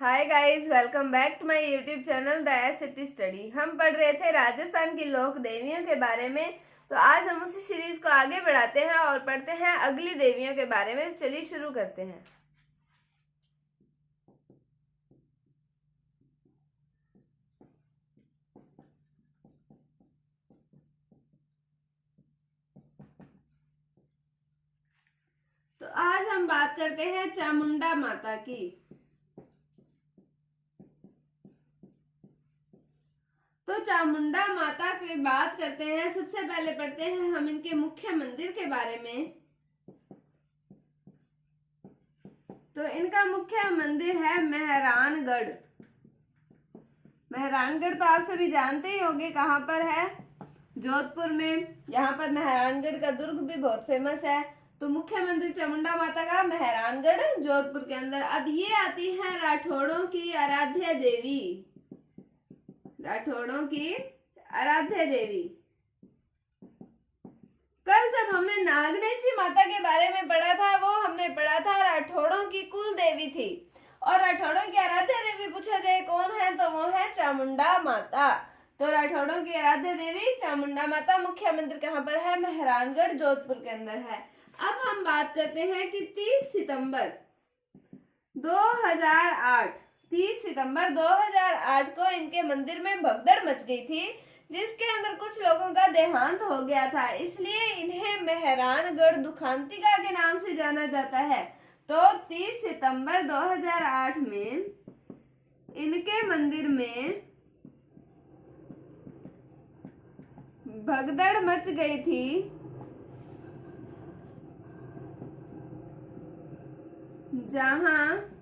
Hi guys, welcome back to my YouTube channel the SAP study. हम पढ़ रहे थे राजस्थान की लोक देवियों के बारे में। तो आज हम उसी सीरीज को आगे बढ़ाते हैं और पढ़ते हैं अगली देवियों के बारे में। चलिए शुरू करते हैं। तो आज हम बात करते हैं चामुंडा माता की। तो चामुंडा माता की बात करते हैं। सबसे पहले पढ़ते हैं हम इनके मुख्य मंदिर के बारे में। तो इनका मुख्य मंदिर है मेहरानगढ़। मेहरानगढ़ तो आप सभी जानते ही होंगे कहाँ पर है, जोधपुर में। यहाँ पर मेहरानगढ़ का दुर्ग भी बहुत फेमस है। तो मुख्य मंदिर चामुंडा माता का मेहरानगढ़ जोधपुर के अंदर। अब ये आती है राठौड़ों की आराध्य देवी। राठौड़ों की आराध्य देवी। कल जब हमने नागनेची माता के बारे में पढ़ा था, वो हमने पढ़ा था राठौड़ों की कुल देवी थी। और राठौड़ों की आराध्य देवी पूछा जाए कौन है, तो वो है चामुंडा माता। तो राठौड़ों की आराध्य देवी चामुंडा माता। मुख्य मंदिर कहाँ पर है? मेहरानगढ़ जोधपुर के अंदर है। अब हम बात करते हैं कि 30 सितंबर 2008 को इनके मंदिर में भगदड़ मच गई थी, जिसके अंदर कुछ लोगों का देहांत हो गया था। इसलिए इन्हें मेहरानगढ़ दुखांतिका के नाम से जाना जाता है। तो 30 सितंबर 2008 में इनके मंदिर में भगदड़ मच गई थी, जहां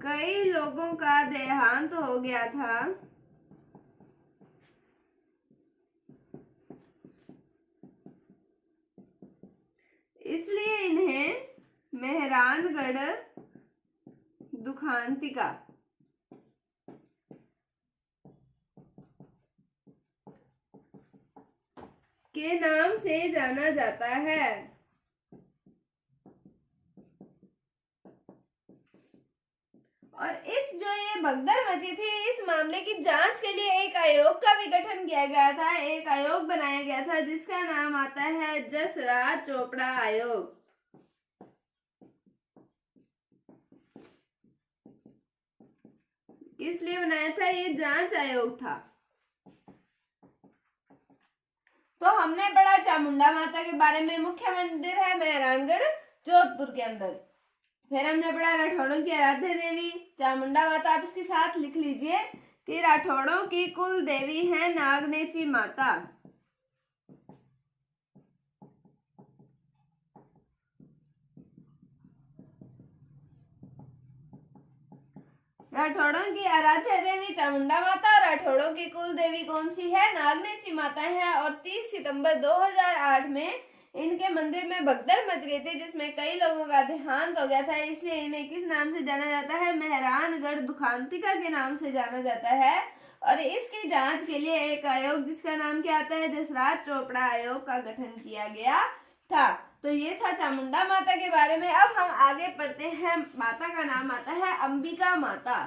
कई लोगों का देहांत हो गया था। इसलिए इन्हें मेहरानगढ़ दुखांतिका के नाम से जाना जाता है। और इस जो ये भगदड़ मची थी, इस मामले की जांच के लिए एक आयोग का भी गठन किया गया था। एक आयोग बनाया गया था जिसका नाम आता है जसराज चोपड़ा आयोग। किस लिए बनाया था? ये जांच आयोग था। तो हमने पढ़ा चामुंडा माता के बारे में। मुख्य मंदिर है मेहरानगढ़ जोधपुर के अंदर। फिर हमने पढ़ा राठौड़ों की आराध्य देवी चामुंडा माता। आप इसके साथ लिख लीजिए कि राठौड़ों की कुल देवी है नागनेची माता। राठौड़ों की आराध्य देवी चामुंडा माता। राठौड़ों की कुल देवी कौन सी है? नागनेची माता है। और 30 सितंबर 2008 में इनके मंदिर में भगदड़ मच गई थी, जिसमें कई लोगों का देहांत हो गया था। इसलिए इन्हें किस नाम से जाना जाता है? मेहरानगढ़ दुखांतिका के नाम से जाना जाता है। और इसकी जांच के लिए एक आयोग, जिसका नाम क्या आता है? जसराज चोपड़ा आयोग का गठन किया गया था। तो ये था चामुंडा माता के बारे में। अब हम आगे पढ़ते हैं। माता का नाम आता है अंबिका माता।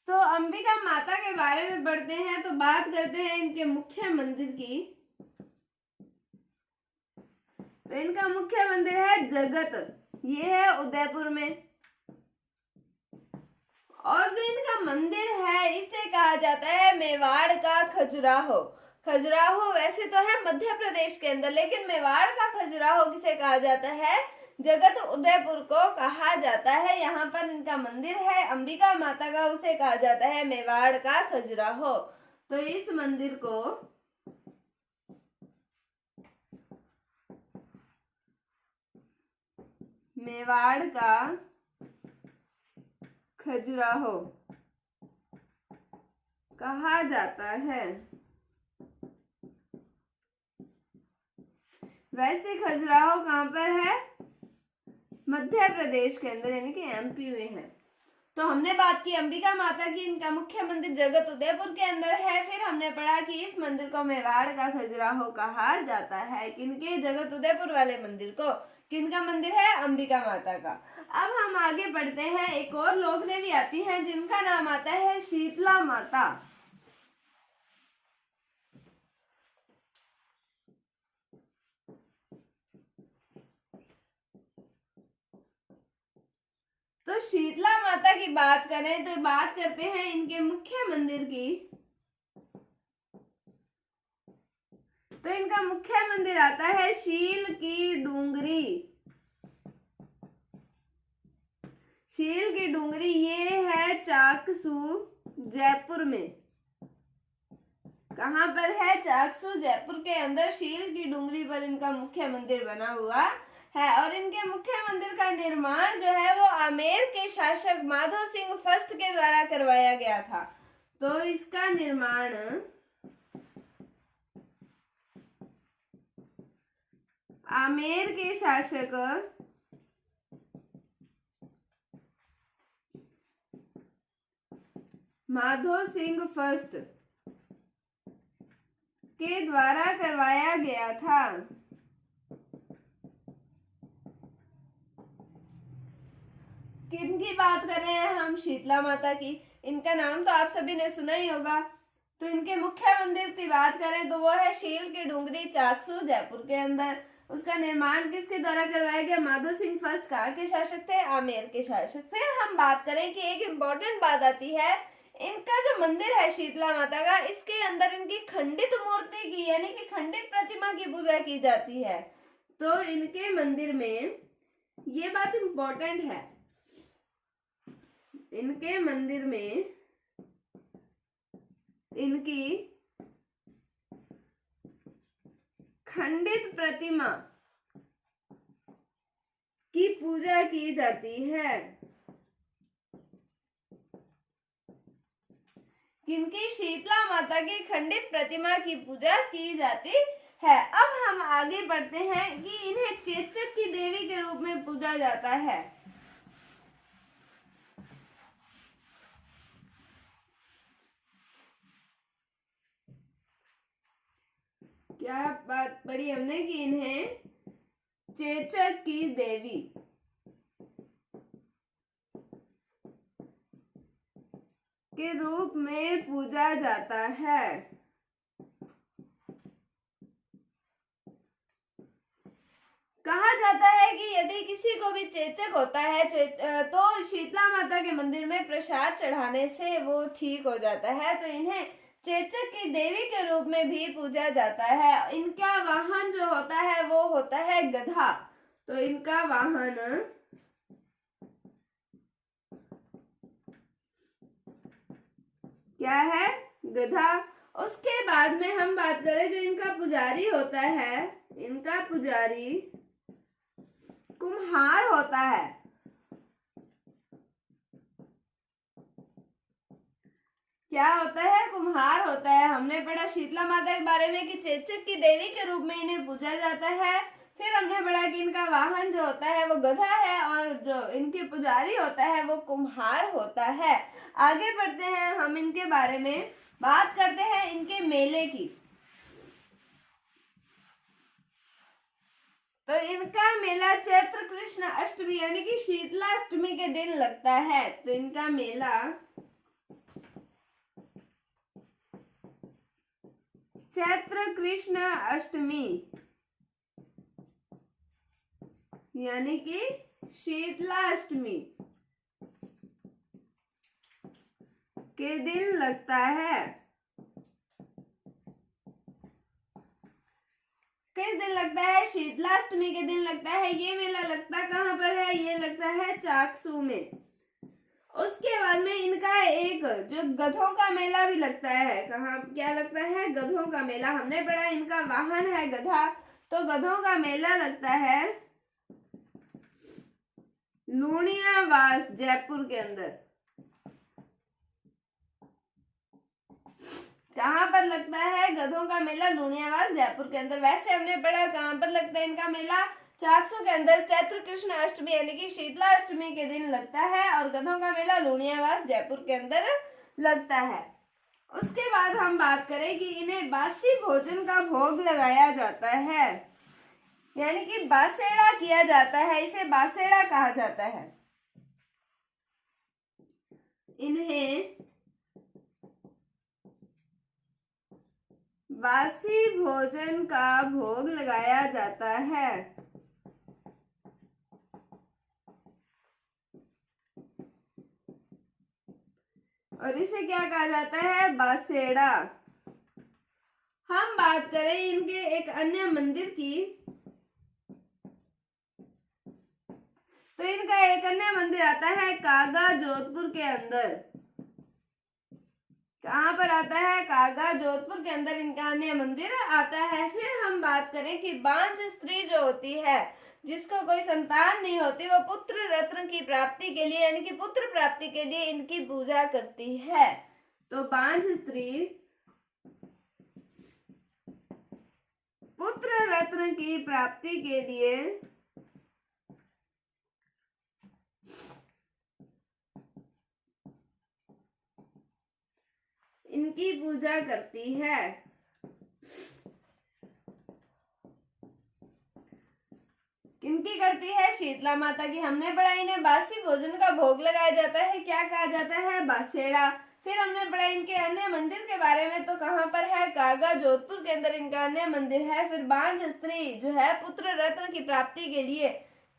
तो अंबिका माता के बारे में पढ़ते हैं। तो बात करते हैं इनके मुख्य मंदिर की। तो इनका मुख्य मंदिर है जगत। ये है उदयपुर में। और जो इनका मंदिर है, इसे कहा जाता है मेवाड़ का खजुराहो। खजुराहो वैसे तो है मध्य प्रदेश के अंदर, लेकिन मेवाड़ का खजुराहो किसे कहा जाता है? जगत उदयपुर को कहा जाता है। यहाँ पर इनका मंदिर है अंबिका माता का, उसे कहा जाता है मेवाड़ का खजुराहो। तो इस मंदिर को मेवाड़ का खजुराहो कहा जाता है। वैसे खजुराहो कहाँ पर है? मध्य प्रदेश के अंदर, यानी कि एमपी में है। तो हमने बात की अंबिका माता की, इनका मुख्य मंदिर जगत उदयपुर के अंदर है। फिर हमने पढ़ा कि इस मंदिर को मेवाड़ का खजुराहो कहा जाता है। किनके? जगत उदयपुर वाले मंदिर को। किनका मंदिर है? अंबिका माता का। अब हम आगे बढ़ते हैं। एक और लोक देवी आती है जिनका नाम आता है शीतला माता। तो शीतला माता की बात करें तो बात करते हैं इनके मुख्य मंदिर की। तो इनका मुख्य मंदिर आता है शील की डूंगरी। शील की डूंगरी ये है चाकसू जयपुर में। कहां पर है? चाकसू जयपुर के अंदर शील की डूंगरी पर इनका मुख्य मंदिर बना हुआ है। और इनके मुख्य मंदिर का निर्माण जो है वो आमेर के शासक माधो सिंह फर्स्ट के द्वारा करवाया गया था। तो इसका निर्माण आमेर के शासक माधो सिंह फर्स्ट के द्वारा करवाया गया था। किनकी बात कर रहे हैं हम? शीतला माता की। इनका नाम तो आप सभी ने सुना ही होगा। तो इनके मुख्य मंदिर की बात करें तो वो है शील की डूंगरी चाकसू जयपुर के अंदर। उसका निर्माण किसके द्वारा करवाया गया? माधो सिंह फर्स्ट। कहाँ के शासक थे? आमेर के शासक। फिर हम बात करें कि एक इम्पोर्टेंट बात आती है, इनका जो मंदिर है शीतला माता का, इसके अंदर इनकी खंडित मूर्ति की, यानी कि खंडित प्रतिमा की पूजा की जाती है। तो इनके मंदिर में ये बात इम्पोर्टेंट है, इनके मंदिर में इनकी खंडित प्रतिमा की पूजा की जाती है। किनकी? शीतला माता की खंडित प्रतिमा की पूजा की जाती है। अब हम आगे बढ़ते हैं कि इन्हें चेचक की देवी के रूप में पूजा जाता है। क्या बात पढ़ी हमने कि इन्हें चेचक की देवी के रूप में पूजा जाता है। कहा जाता है कि यदि किसी को भी चेचक होता है तो शीतला माता के मंदिर में प्रसाद चढ़ाने से वो ठीक हो जाता है। तो इन्हें चेचक की देवी के रूप में भी पूजा जाता है। इनका वाहन जो होता है वो होता है गधा। तो इनका वाहन क्या है? गधा। उसके बाद में हम बात करें जो इनका पुजारी होता है, इनका पुजारी कुम्हार होता है। क्या होता है? कुम्हार होता है। हमने पढ़ा शीतला माता के बारे में कि चेचक की देवी के रूप में इन्हें पूजा जाता है। फिर हमने पढ़ा कि इनका वाहन जो होता है वो गधा है और जो इनके पुजारी होता है वो कुम्हार होता है। आगे बढ़ते हैं, हम इनके बारे में बात करते हैं इनके मेले की। तो इनका मेला चैत्र कृष्ण अष्टमी यानी कि शीतला अष्टमी के दिन लगता है। तो इनका मेला चैत्र कृष्ण अष्टमी यानी कि शीतला अष्टमी के दिन लगता है। किस दिन लगता है? शीतला अष्टमी के दिन लगता है। ये मेला लगता कहाँ पर है? ये लगता है चाकसू में। उसके बाद में इनका एक जो गधों का मेला भी लगता है। कहाँ? क्या लगता है? गधों का मेला। हमने पढ़ा इनका वाहन है गधा। तो गधों का मेला लगता है लूणियावास जयपुर के अंदर। कहाँ पर लगता है गधों का मेला? लूणियावास जयपुर के अंदर। वैसे हमने पढ़ा कहाँ पर लगता है इनका मेला? चाकसू के अंदर चैत्र कृष्ण अष्टमी यानी कि शीतला अष्टमी के दिन लगता है और गधों का मेला लूणियावास जयपुर के अंदर लगता है। उसके बाद हम बात करें कि इन्हें बासी भोजन का भोग लगाया जाता है, यानी कि बासेड़ा किया जाता है, इसे बासेड़ा कहा जाता है। इन्हें बासी भोजन का भोग लगाया जाता है। और इसे क्या कहा जाता है? बासेड़ा। हम बात करें इनके एक अन्य मंदिर की, तो इनका एक अन्य मंदिर आता है कागा जोधपुर के अंदर। कहाँ पर आता है? कागा जोधपुर के अंदर इनका अन्य मंदिर आता है। फिर हम बात करें कि बांझ स्त्री जो होती है, जिसको कोई संतान नहीं होती, वो पुत्र रत्न की प्राप्ति के लिए यानी कि पुत्र प्राप्ति के लिए इनकी पूजा करती है। तो बांझ स्त्री पुत्र रत्न की प्राप्ति के लिए इनकी पूजा करती है। किनकी करती है? शीतला माता की। हमने पढ़ा इन्हें बासी भोजन का भोग लगाया जाता है, क्या कहा जाता है? बासेड़ा। फिर हमने पढ़ा इनके अन्य मंदिर के बारे में, तो कहाँ पर है? कागा जोधपुर के अंदर इनका अन्य मंदिर है। फिर बांझ स्त्री जो है पुत्र रत्न की प्राप्ति के लिए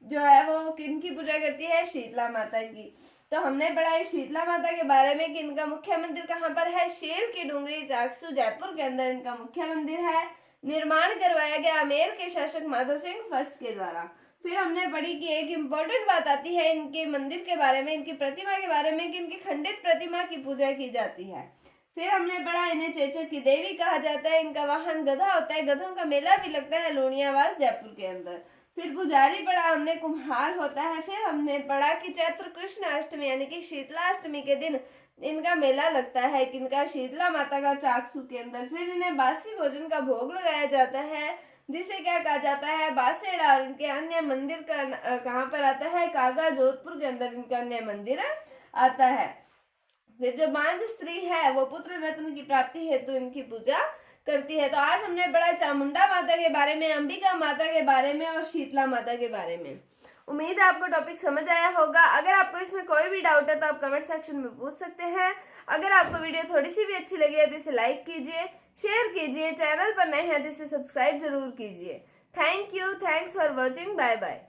जो है वो किनकी पूजा करती है? शीतला माता की। तो हमने पढ़ा है शीतला माता के बारे में कि इनका मुख्य मंदिर कहाँ पर है? शेर की डूंगरी चाकसू जयपुर के अंदर इनका मुख्य मंदिर है। निर्माण करवाया गया आमेर के शासक माधो सिंह फर्स्ट के द्वारा। फिर हमने पढ़ी कि एक इम्पोर्टेंट बात आती है इनके मंदिर के बारे में, इनकी प्रतिमा के बारे में, कि इनकी खंडित प्रतिमा की पूजा की जाती है। फिर हमने पढ़ा इन्हें चेचक की देवी कहा जाता है, इनका वाहन गधा होता है, गधों का मेला भी लगता है लूणियावास जयपुर के अंदर। फिर पुजारी पढ़ा हमने, कुम्हार होता है। फिर हमने पढ़ा कि चैत्र कृष्ण अष्टमी यानी कि शीतला अष्टमी के दिन इनका मेला लगता है, किनका? शीतला माता का, चाकसू के अंदर। फिर इन्हें बासी भोजन का भोग लगाया जाता है, जिसे क्या कहा जाता है? बासेड़ा। और इनके अन्य मंदिर का कहाँ पर आता है? कागा जोधपुर के अंदर इनका अन्य मंदिर आता है। फिर जो बांझ स्त्री है वो पुत्र रत्न की प्राप्ति हेतु इनकी पूजा करती है। तो आज हमने पढ़ा चामुंडा माता के बारे में, अंबिका माता के बारे में और शीतला माता के बारे में। उम्मीद है आपको टॉपिक समझ आया होगा। अगर आपको इसमें कोई भी डाउट है तो आप कमेंट सेक्शन में पूछ सकते हैं। अगर आपको वीडियो थोड़ी सी भी अच्छी लगी है तो इसे लाइक कीजिए, शेयर कीजिए, चैनल पर नए हैं तो इसे सब्सक्राइब जरूर कीजिए। Thank you, thanks for watching, bye bye.